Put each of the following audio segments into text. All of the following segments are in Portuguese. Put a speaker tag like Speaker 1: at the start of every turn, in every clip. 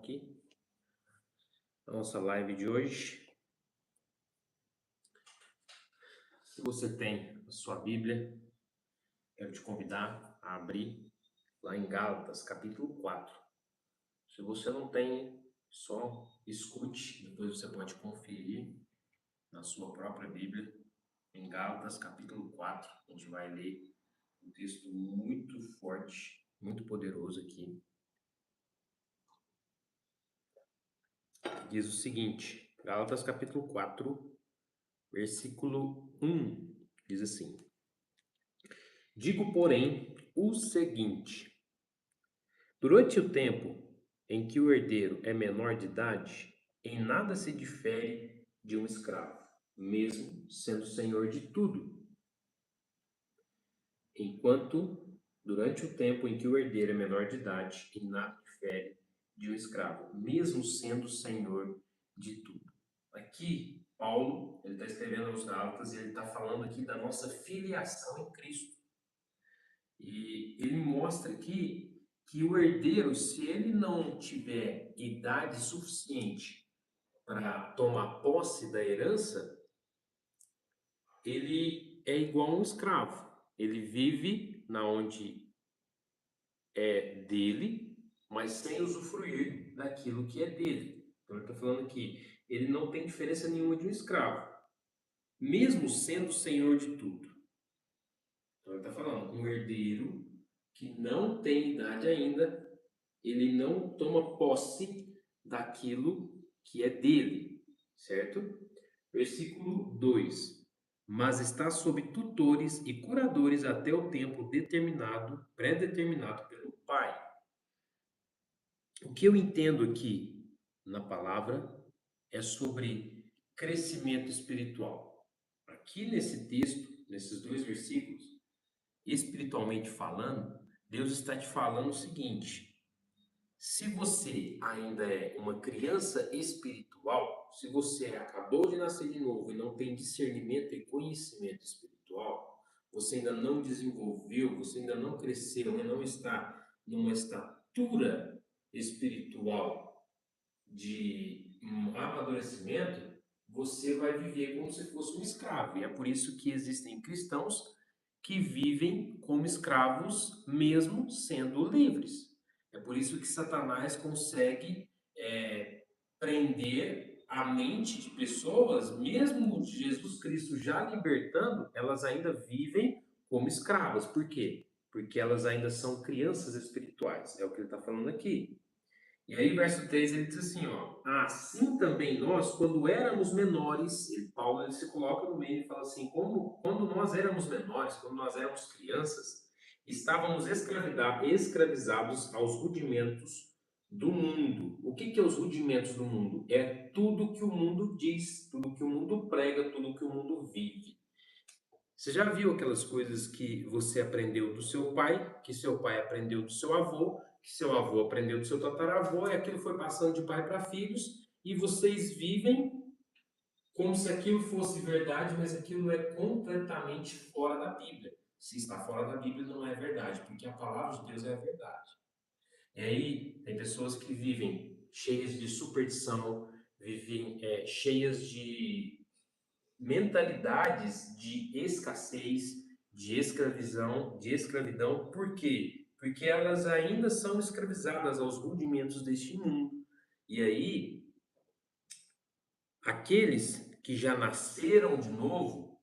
Speaker 1: aqui a nossa live de hoje. Se você tem a sua Bíblia, quero te convidar a abrir lá em Gálatas, capítulo 4. Se você não tem, só escute, depois você pode conferir na sua própria Bíblia, em Gálatas, capítulo 4. A gente vai ler um texto muito forte, muito poderoso aqui. Diz o seguinte, Gálatas, capítulo 4, versículo 1, diz assim: Digo, porém, o seguinte: durante o tempo em que o herdeiro é menor de idade, em nada se difere de um escravo, mesmo sendo senhor de tudo. Durante o tempo em que o herdeiro é menor de idade, em nada difere de um escravo, mesmo sendo senhor de tudo. Aqui, Paulo, ele está escrevendo aos Gálatas e ele está falando aqui da nossa filiação em Cristo. E ele mostra aqui que o herdeiro, se ele não tiver idade suficiente para tomar posse da herança, ele é igual a um escravo. Ele vive na onde é dele, mas sem usufruir daquilo que é dele. Então ele está falando que ele não tem diferença nenhuma de um escravo, mesmo sendo senhor de tudo. Então ele está falando, um herdeiro que não tem idade ainda, ele não toma posse daquilo que é dele, certo? Versículo 2. Mas está sob tutores e curadores até o tempo determinado, pré-determinado pelo Pai. O que eu entendo aqui na palavra é sobre crescimento espiritual. Aqui nesse texto, nesses dois versículos, espiritualmente falando, Deus está te falando o seguinte: se você ainda é uma criança espiritual, se você acabou de nascer de novo e não tem discernimento e conhecimento espiritual, você ainda não desenvolveu, você ainda não cresceu, ainda não está numa estatura espiritual de amadurecimento, você vai viver como se fosse um escravo. E é por isso que existem cristãos que vivem como escravos mesmo sendo livres. É por isso que Satanás consegue prender a mente de pessoas, mesmo Jesus Cristo já libertando, elas ainda vivem como escravas. Por quê? Porque elas ainda são crianças espirituais. É o que ele está falando aqui. E aí, verso 3, ele diz assim, ó, assim também nós, quando éramos menores, Paulo ele se coloca no meio e fala assim, quando nós éramos menores, quando nós éramos crianças, estávamos escravizados aos rudimentos do mundo. O que é os rudimentos do mundo? É tudo que o mundo diz, tudo que o mundo prega, tudo que o mundo vive. Você já viu aquelas coisas que você aprendeu do seu pai, que seu pai aprendeu do seu avô, que seu avô aprendeu do seu tataravô, e aquilo foi passando de pai para filhos, e vocês vivem como se aquilo fosse verdade, mas aquilo é completamente fora da Bíblia. Se está fora da Bíblia, não é verdade, porque a palavra de Deus é a verdade. E aí, tem pessoas que vivem cheias de superstição, vivem cheias de mentalidades de escassez, de escravidão, por quê? Porque elas ainda são escravizadas aos rudimentos deste mundo. E aí, aqueles que já nasceram de novo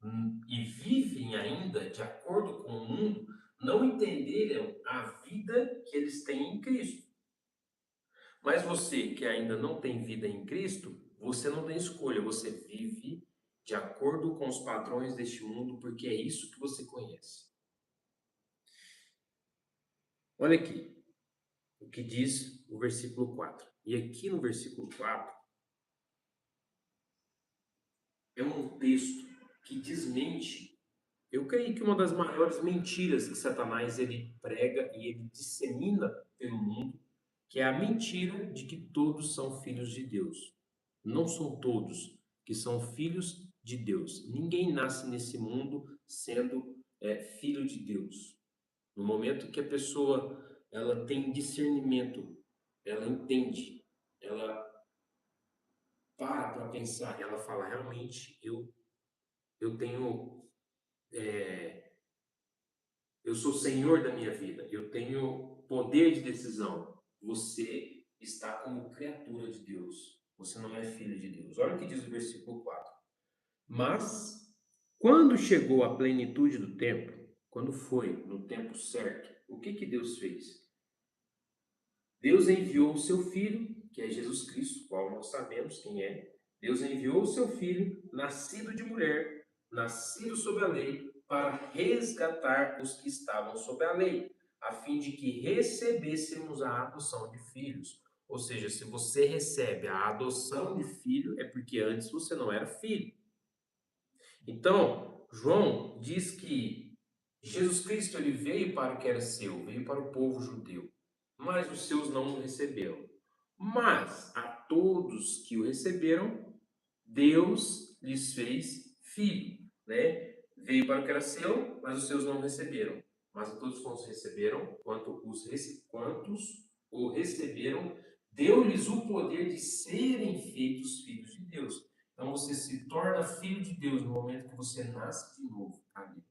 Speaker 1: e vivem ainda de acordo com o mundo, não entenderam a vida que eles têm em Cristo. Mas você que ainda não tem vida em Cristo, você não tem escolha, você vive de acordo com os padrões deste mundo, porque é isso que você conhece. Olha aqui o que diz o versículo 4. E aqui no versículo 4 é um texto que desmente, eu creio que uma das maiores mentiras que Satanás ele prega e ele dissemina pelo mundo, que é a mentira de que todos são filhos de Deus. Não são todos que são filhos de Deus. Ninguém nasce nesse mundo sendo filho de Deus. No momento que a pessoa ela tem discernimento, ela entende parar para pensar, ela fala, realmente, eu tenho, eu sou senhor da minha vida, eu tenho poder de decisão. Você está como criatura de Deus, você não é filho de Deus. Olha o que diz o versículo 4. Mas, quando chegou a plenitude do tempo, quando foi no tempo certo, o que Deus fez? Deus enviou o seu Filho, que é Jesus Cristo, qual nós sabemos quem é. Deus enviou o seu Filho, nascido de mulher, nascido sob a lei, para resgatar os que estavam sob a lei, a fim de que recebêssemos a adoção de filhos. Ou seja, se você recebe a adoção de filho, é porque antes você não era filho. Então, João diz que Jesus Cristo ele veio para o que era seu, veio para o povo judeu, mas os seus não o receberam. Mas a todos que o receberam, Deus lhes fez filho, né? Veio para o que era seu, mas os seus não receberam. Mas a todos quantos receberam, quantos o receberam, deu-lhes o poder de serem feitos filhos de Deus. Então você se torna filho de Deus no momento que você nasce de novo a Deus.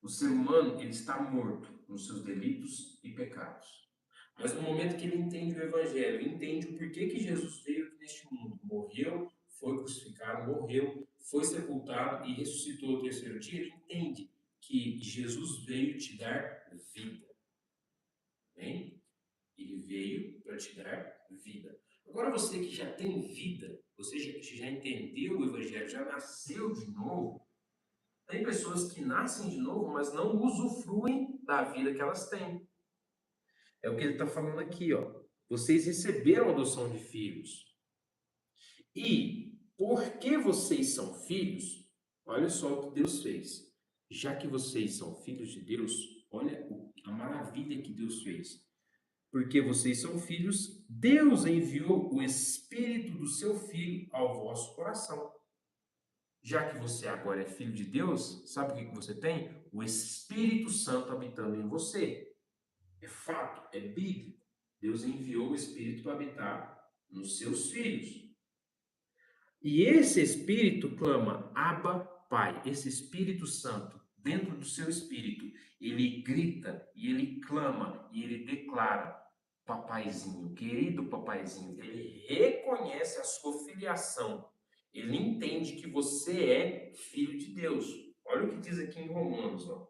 Speaker 1: O ser humano ele está morto nos seus delitos e pecados. Mas no momento que ele entende o Evangelho, entende o porquê que Jesus veio aqui neste mundo, morreu, foi crucificado, morreu, foi sepultado e ressuscitou ao terceiro dia, ele entende que Jesus veio te dar vida. Bem? Ele veio para te dar vida. Agora você que já tem vida, você já entendeu o Evangelho, já nasceu de novo, tem pessoas que nascem de novo, mas não usufruem da vida que elas têm. É o que ele está falando aqui, ó. Vocês receberam a adoção de filhos. E porque vocês são filhos, olha só o que Deus fez. Já que vocês são filhos de Deus, olha a maravilha que Deus fez. Porque vocês são filhos, Deus enviou o Espírito do seu Filho ao vosso coração. Já que você agora é filho de Deus, sabe o que você tem? O Espírito Santo habitando em você. É fato, é bíblico. Deus enviou o Espírito para habitar nos seus filhos. E esse Espírito clama, Abba, Pai. Esse Espírito Santo, dentro do seu espírito, ele grita e ele clama e ele declara, papaizinho, querido papaizinho. Ele reconhece a sua filiação. Ele entende que você é filho de Deus. Olha o que diz aqui em Romanos, ó.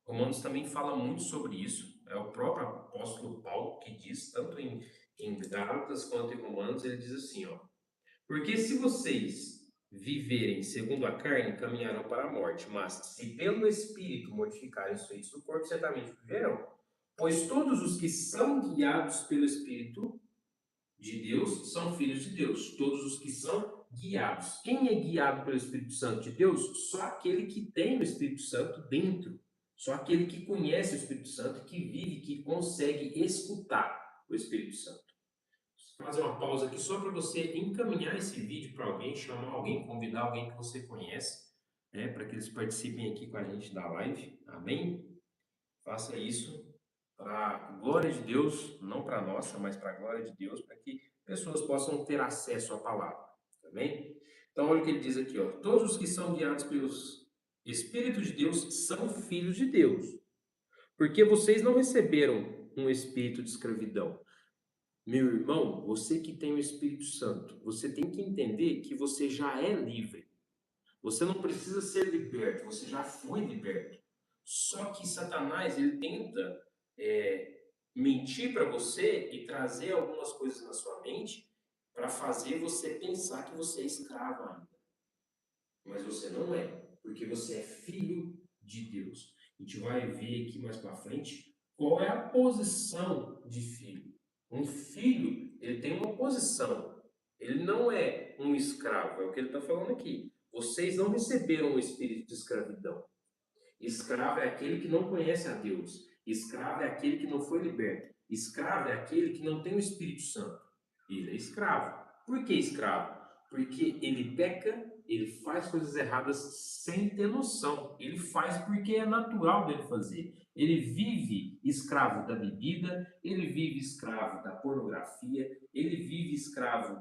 Speaker 1: Romanos também fala muito sobre isso. É o próprio apóstolo Paulo que diz, tanto em Gálatas quanto em Romanos, ele diz assim, ó. Porque se vocês viverem segundo a carne, caminharão para a morte, mas se pelo Espírito mortificarem os feitos do corpo, certamente viverão. Pois todos os que são guiados pelo Espírito de Deus são filhos de Deus. Todos os que são guiados. Quem é guiado pelo Espírito Santo de Deus? Só aquele que tem o Espírito Santo dentro. Só aquele que conhece o Espírito Santo, que vive, que consegue escutar o Espírito Santo. Vou fazer uma pausa aqui só para você encaminhar esse vídeo para alguém, chamar alguém, convidar alguém que você conhece, né, para que eles participem aqui com a gente da live. Amém? Faça isso para a glória de Deus, não para a nossa, mas para a glória de Deus, para que pessoas possam ter acesso à palavra. Amém? Então, olha o que ele diz aqui, ó. Todos os que são guiados pelos Espíritos de Deus são filhos de Deus. Porque vocês não receberam um espírito de escravidão. Meu irmão, você que tem o Espírito Santo, você tem que entender que você já é livre. Você não precisa ser liberto, você já foi liberto. Só que Satanás, ele tenta mentir para você e trazer algumas coisas na sua mente para fazer você pensar que você é escravo ainda. Mas você não é, porque você é filho de Deus. A gente vai ver aqui mais para frente qual é a posição de filho. Um filho, ele tem uma posição. Ele não é um escravo, é o que ele está falando aqui. Vocês não receberam o espírito de escravidão. Escravo é aquele que não conhece a Deus. Escravo é aquele que não foi liberto. Escravo é aquele que não tem o Espírito Santo. Ele é escravo. Por que escravo? Porque ele peca, ele faz coisas erradas sem ter noção. Ele faz porque é natural dele fazer. Ele vive escravo da bebida, ele vive escravo da pornografia, ele vive escravo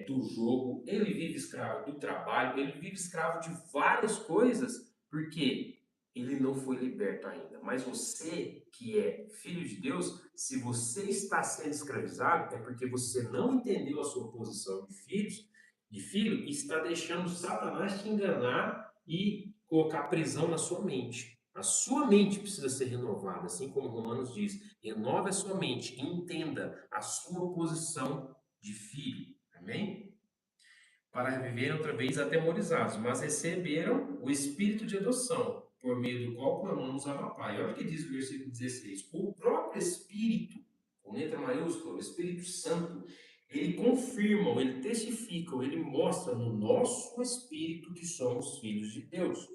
Speaker 1: do jogo, ele vive escravo do trabalho, ele vive escravo de várias coisas, porque ele não foi liberto ainda. Mas você, que é filho de Deus, se você está sendo escravizado, é porque você não entendeu a sua posição de filho, e está deixando Satanás te enganar e colocar prisão na sua mente. A sua mente precisa ser renovada, assim como Romanos diz. Renove a sua mente, entenda a sua posição de filho. Amém? Para viver outra vez atemorizados, mas receberam o espírito de adoção, por meio do qual clamamos a Pai. Olha o que diz o versículo 16. O próprio Espírito, com letra maiúscula, o Espírito Santo, ele confirma, ele testifica, ele mostra no nosso espírito que somos filhos de Deus.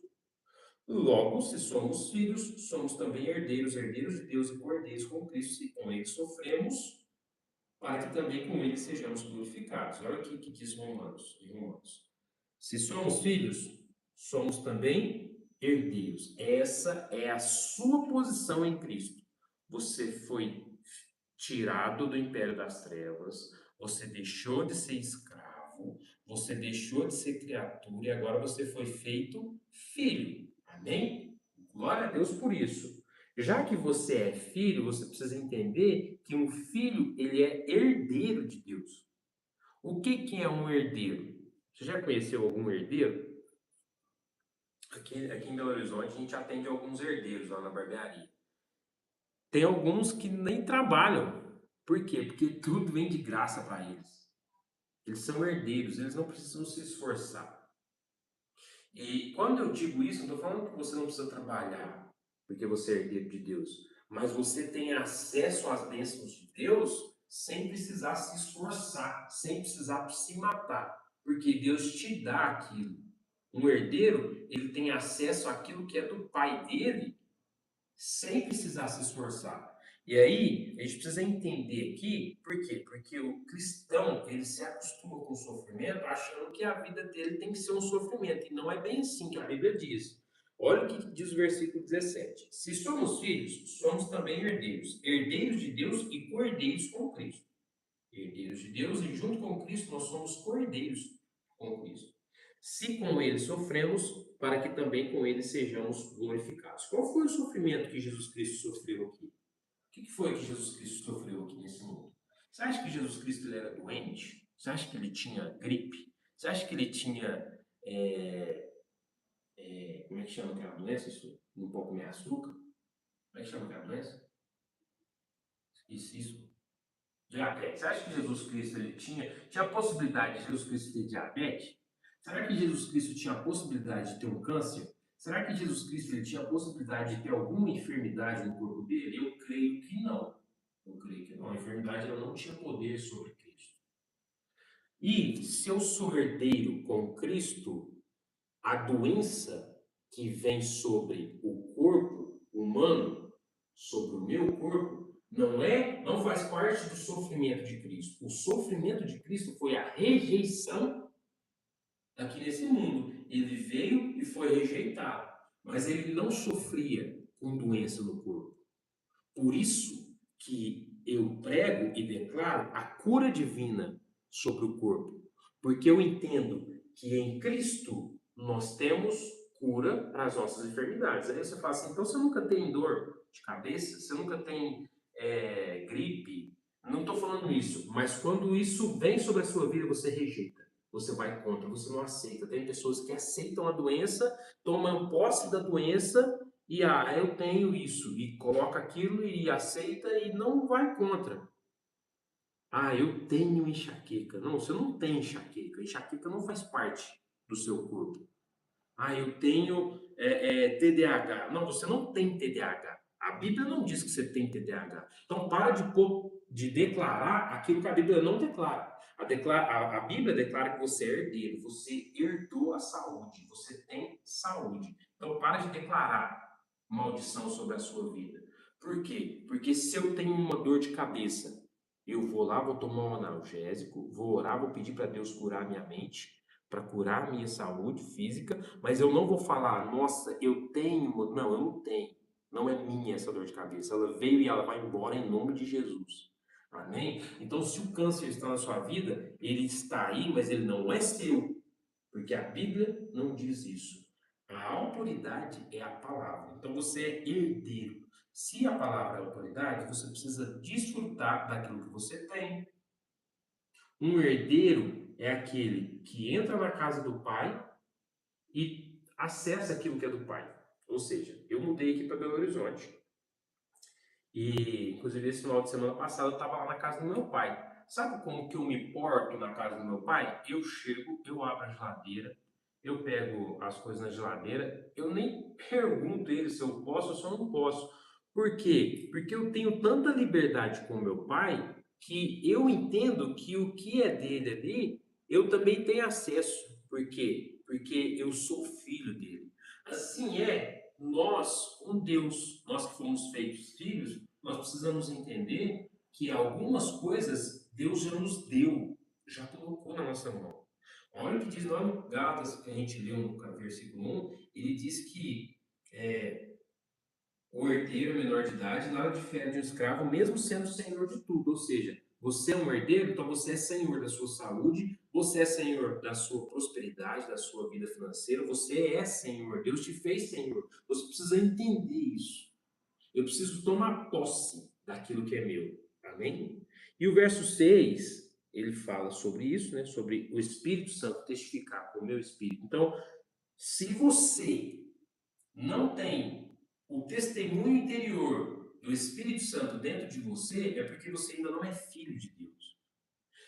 Speaker 1: Logo, se somos filhos, somos também herdeiros, herdeiros de Deus e cordeiros com Cristo, e com ele sofremos, para que também com ele sejamos glorificados. Olha aqui o que diz Romanos. Se somos filhos, somos também herdeiros. Essa é a sua posição em Cristo. Você foi tirado do império das trevas, você deixou de ser escravo, você deixou de ser criatura e agora você foi feito filho. Amém? Glória a Deus por isso. Já que você é filho, você precisa entender que um filho, ele é herdeiro de Deus. O que que é um herdeiro? Você já conheceu algum herdeiro? Aqui em Belo Horizonte a gente atende alguns herdeiros lá na barbearia. Tem alguns que nem trabalham. Por quê? Porque tudo vem de graça para eles. Eles são herdeiros, eles não precisam se esforçar. E quando eu digo isso, não estou falando que você não precisa trabalhar, porque você é herdeiro de Deus, mas você tem acesso às bênçãos de Deus sem precisar se esforçar, sem precisar se matar, porque Deus te dá aquilo. Um herdeiro, ele tem acesso àquilo que é do pai dele sem precisar se esforçar. E aí, a gente precisa entender aqui, por quê? Porque o cristão, ele se acostuma com o sofrimento achando que a vida dele tem que ser um sofrimento, e não é bem assim que a Bíblia diz. Olha o que diz o versículo 17. Se somos filhos, somos também herdeiros, herdeiros de Deus e cordeiros com Cristo. Herdeiros de Deus e junto com Cristo nós somos cordeiros com Cristo. Se com ele sofremos, para que também com ele sejamos glorificados. Qual foi o sofrimento que Jesus Cristo sofreu aqui? O que foi que Jesus Cristo sofreu aqui nesse mundo? Você acha que Jesus Cristo ele era doente? Você acha que ele tinha gripe? Você acha que ele tinha. Como é que chama aquela doença? Isso não pode comer açúcar? Como é que chama aquela doença? Isso. Diabetes. Você acha que Jesus Cristo ele tinha a possibilidade de Jesus Cristo ter diabetes? Será que Jesus Cristo tinha a possibilidade de ter um câncer? Será que Jesus Cristo ele tinha a possibilidade de ter alguma enfermidade no corpo dele? Eu creio que não. Eu creio que não. A enfermidade ela não tinha poder sobre Cristo. E se eu sou herdeiro com Cristo, a doença que vem sobre o corpo humano, sobre o meu corpo, não faz parte do sofrimento de Cristo. O sofrimento de Cristo foi a rejeição aqui nesse mundo. Ele veio e foi rejeitado, mas ele não sofria com doença no corpo. Por isso que eu prego e declaro a cura divina sobre o corpo, porque eu entendo que em Cristo nós temos cura para as nossas enfermidades. Aí você fala assim, então você nunca tem dor de cabeça, você nunca tem gripe. Não estou falando isso, mas quando isso vem sobre a sua vida, você rejeita. Você vai contra, você não aceita. Tem pessoas que aceitam a doença, tomam posse da doença e eu tenho isso, e coloca aquilo e aceita e não vai contra. Eu tenho enxaqueca. Não, você não tem enxaqueca. Enxaqueca não faz parte do seu corpo. Eu tenho TDAH. Não, você não tem TDAH. A Bíblia não diz que você tem TDAH. Então para de declarar aquilo que a Bíblia não declara. A Bíblia declara que você é herdeiro, você herdou a saúde, você tem saúde. Então para de declarar maldição sobre a sua vida. Por quê? Porque se eu tenho uma dor de cabeça, eu vou lá, vou tomar um analgésico, vou orar, vou pedir para Deus curar minha mente, para curar minha saúde física, mas eu não vou falar, nossa, eu tenho. Não, eu não tenho. Não é minha essa dor de cabeça. Ela veio e ela vai embora em nome de Jesus. Amém? Então, se o câncer está na sua vida, ele está aí, mas ele não é seu, porque a Bíblia não diz isso. A autoridade é a palavra. Então, você é herdeiro. Se a palavra é autoridade, você precisa desfrutar daquilo que você tem. Um herdeiro é aquele que entra na casa do pai e acessa aquilo que é do pai. Ou seja, eu mudei aqui para Belo Horizonte. E, inclusive, esse final de semana passado eu estava lá na casa do meu pai. Sabe como que eu me porto na casa do meu pai? Eu chego, eu abro a geladeira, eu pego as coisas na geladeira, eu nem pergunto ele se eu posso ou se eu não posso. Por quê? Porque eu tenho tanta liberdade com o meu pai que eu entendo que o que é dele ali, eu também tenho acesso. Por quê? Porque eu sou filho dele. Assim é nós com Deus, nós que fomos feitos filhos, nós precisamos entender que algumas coisas Deus já nos deu, já colocou na nossa mão. Olha o que diz lá no Gálatas, que a gente leu no versículo 1, ele diz que o herdeiro menor de idade nada difere de um escravo, mesmo sendo senhor de tudo. Ou seja, você é um herdeiro, então você é senhor da sua saúde, você é senhor da sua prosperidade, da sua vida financeira, você é senhor. Deus te fez senhor. Você precisa entender isso. Eu preciso tomar posse daquilo que é meu. Amém? E o verso 6, ele fala sobre isso, né? Sobre o Espírito Santo testificar com o meu espírito. Então, se você não tem o testemunho interior do Espírito Santo dentro de você, é porque você ainda não é filho de Deus.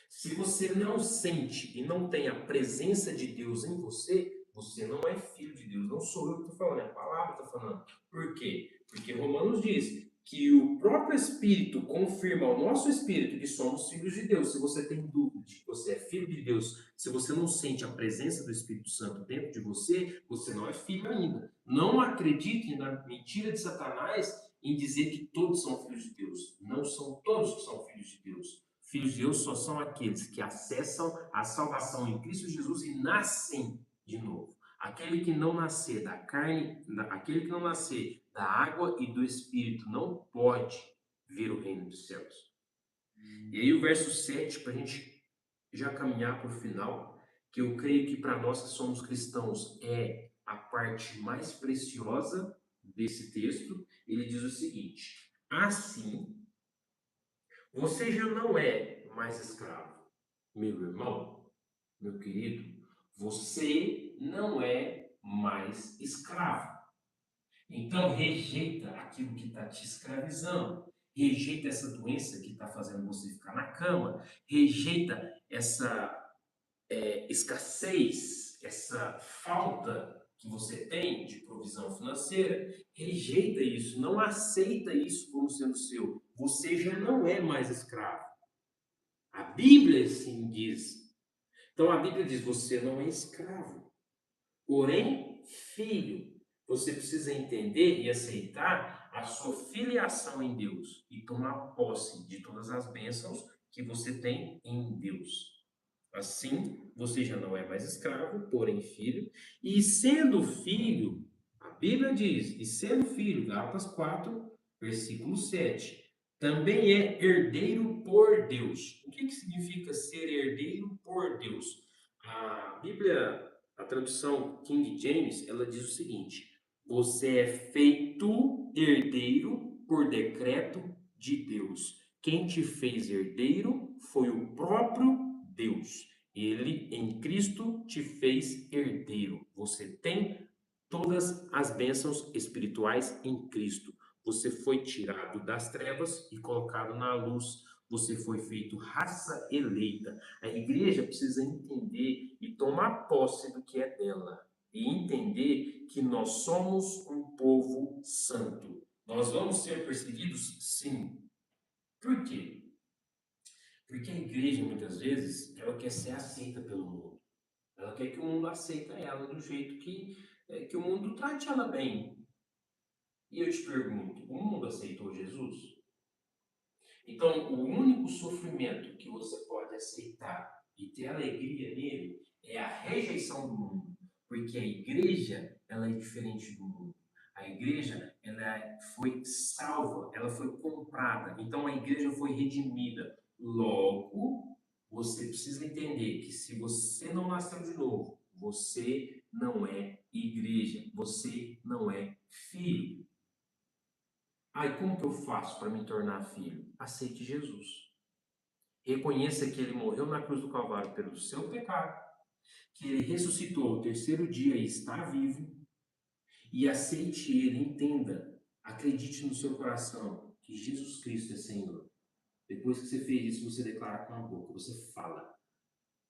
Speaker 1: Se você não sente e não tem a presença de Deus em você, você não é filho de Deus. Não sou eu que estou falando, é a palavra que está falando. Por quê? Porque Romanos diz que o próprio Espírito confirma ao nosso Espírito que somos filhos de Deus. Se você tem dúvida de que você é filho de Deus, se você não sente a presença do Espírito Santo dentro de você, você não é filho ainda. Não acredite na mentira de Satanás em dizer que todos são filhos de Deus. Não são todos que são filhos de Deus. Filhos de Deus só são aqueles que acessam a salvação em Cristo Jesus e nascem de novo. Aquele que não nascer da carne, aquele que não nascer da água e do Espírito não pode ver o reino dos céus. E aí o verso 7, para a gente já caminhar para o final, que eu creio que para nós que somos cristãos é a parte mais preciosa desse texto, ele diz o seguinte: assim, você já não é mais escravo. Meu irmão, meu querido, você não é mais escravo. Então, rejeita aquilo que está te escravizando. Rejeita essa doença que está fazendo você ficar na cama. Rejeita essa escassez, essa falta que você tem de provisão financeira. Rejeita isso. Não aceita isso como sendo seu. Você já não é mais escravo. A Bíblia sim diz. Então a Bíblia diz: você não é escravo, porém filho. Você precisa entender e aceitar a sua filiação em Deus e tomar posse de todas as bênçãos que você tem em Deus. Assim, você já não é mais escravo, porém filho, e sendo filho, a Bíblia diz, e sendo filho, Gálatas 4, versículo 7, também é herdeiro por Deus. O que significa ser herdeiro por Deus? A Bíblia, a tradução King James, ela diz o seguinte: você é feito herdeiro por decreto de Deus. Quem te fez herdeiro foi o próprio Deus. Ele em Cristo te fez herdeiro. Você tem todas as bênçãos espirituais em Cristo. Você foi tirado das trevas e colocado na luz. Você foi feito raça eleita. A igreja precisa entender e tomar posse do que é dela. E entender que nós somos um povo santo. Nós vamos ser perseguidos? Sim. Por quê? Porque a igreja, muitas vezes, ela quer ser aceita pelo mundo. Ela quer que o mundo aceita ela do jeito que o mundo trate ela bem. E eu te pergunto, o mundo aceitou Jesus? Então, o único sofrimento que você pode aceitar e ter alegria nele é a rejeição do mundo. Porque a igreja, ela é diferente do mundo. A igreja, ela foi salva, ela foi comprada. Então a igreja foi redimida. Logo, você precisa entender que se você não nasceu de novo, você não é igreja, você não é filho. E como que eu faço para me tornar filho? Aceite Jesus. Reconheça que ele morreu na cruz do Calvário pelo seu pecado, que ele ressuscitou ao terceiro dia e está vivo, e aceite ele, entenda, acredite no seu coração que Jesus Cristo é Senhor. Depois que você fez isso, você declara com a boca, você fala.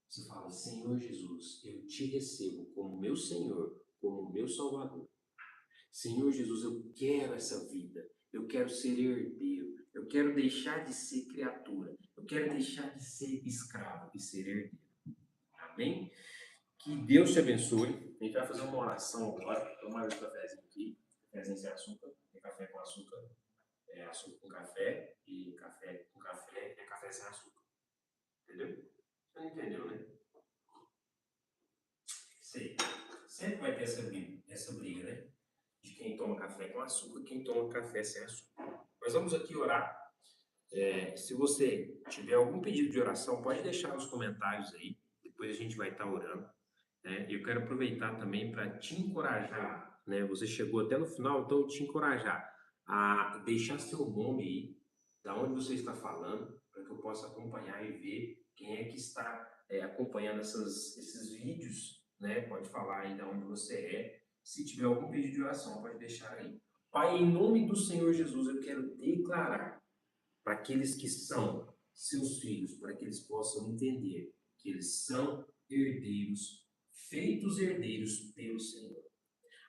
Speaker 1: Você fala, Senhor Jesus, eu te recebo como meu Senhor, como meu Salvador. Senhor Jesus, eu quero essa vida, eu quero ser herdeiro, eu quero deixar de ser criatura, eu quero deixar de ser escravo e ser herdeiro. Amém? Que Deus te abençoe. A gente vai fazer uma oração agora. Tomar esse cafezinho aqui, cafezinho sem açúcar, tem café com açúcar, é açúcar com café, e café com café é café sem açúcar. Entendeu? Você não entendeu, né? Sei. Sempre vai ter essa briga, né? De quem toma café com açúcar e quem toma café sem açúcar. Mas vamos aqui orar. Se você tiver algum pedido de oração, pode deixar nos comentários aí. Depois a gente vai estar orando. Né? Eu quero aproveitar também para te encorajar. Né? Você chegou até no final, então te encorajar a deixar seu nome aí, da onde você está falando, para que eu possa acompanhar e ver quem é que está acompanhando esses vídeos, né? Pode falar aí de onde você é. Se tiver algum pedido de oração, pode deixar aí. Pai, em nome do Senhor Jesus, eu quero declarar para aqueles que são seus filhos, para que eles possam entender que eles são herdeiros, feitos herdeiros pelo Senhor.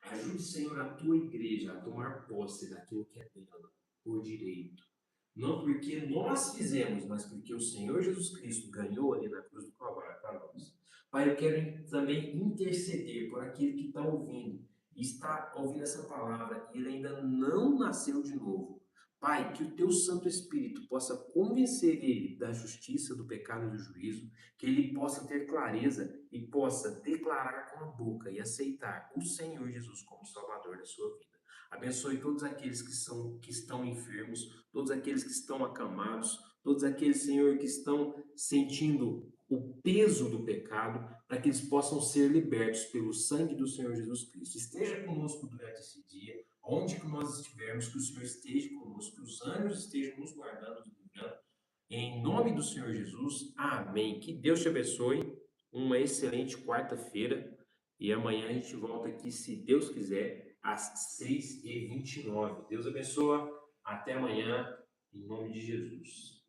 Speaker 1: Ajude, Senhor, a tua igreja a tomar posse daquilo que é dela, por direito. Não porque nós fizemos, mas porque o Senhor Jesus Cristo ganhou ali na cruz do Calvário para nós. Pai, eu quero também interceder por aquele que está ouvindo, e está ouvindo essa palavra, e ele ainda não nasceu de novo. Pai, que o teu Santo Espírito possa convencer ele da justiça, do pecado e do juízo, que ele possa ter clareza e possa declarar com a boca e aceitar o Senhor Jesus como Salvador da sua vida. Abençoe todos aqueles que estão enfermos, todos aqueles que estão acamados, todos aqueles, Senhor, que estão sentindo o peso do pecado, para que eles possam ser libertos pelo sangue do Senhor Jesus Cristo. Esteja conosco durante esse dia, onde que nós estivermos, que o Senhor esteja conosco, que os anjos estejam nos guardando, nos livrando. Em nome do Senhor Jesus, amém. Que Deus te abençoe, uma excelente quarta-feira, e amanhã a gente volta aqui, se Deus quiser, às 6h29. Deus abençoe, até amanhã, em nome de Jesus.